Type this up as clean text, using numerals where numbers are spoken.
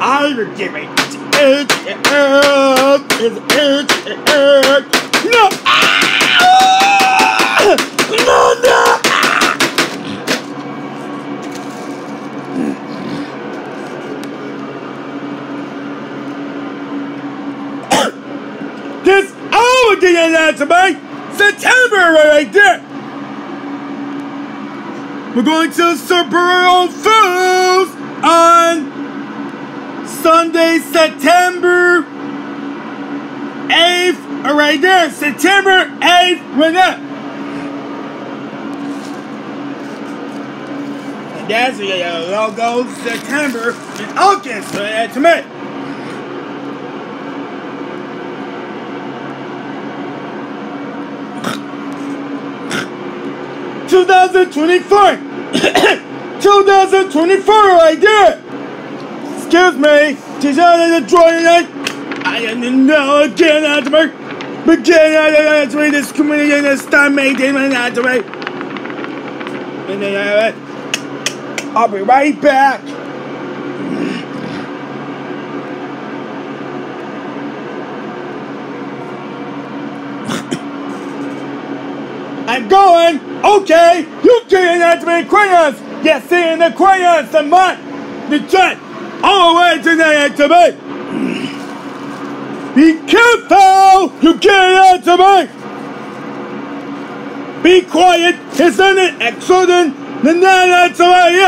I will give it. No! No! This all getting that to me. September right there. We're going to Suburban Foods on Sunday, September 8th. Right there, September 8th. Right there. And that's the logo. September and August. Right to me. 2024 right there. Excuse me. Today I didn't know again out to me. Begin to me this community and start maintaining out to me. And then I'll be right back. I'm going. Okay, you can't answer me crayons. Yes, seeing the crayons, the mud, the jet, all the way to the answer me. Be careful. You can't answer me. Be quiet. Isn't it excellent? The not answer me.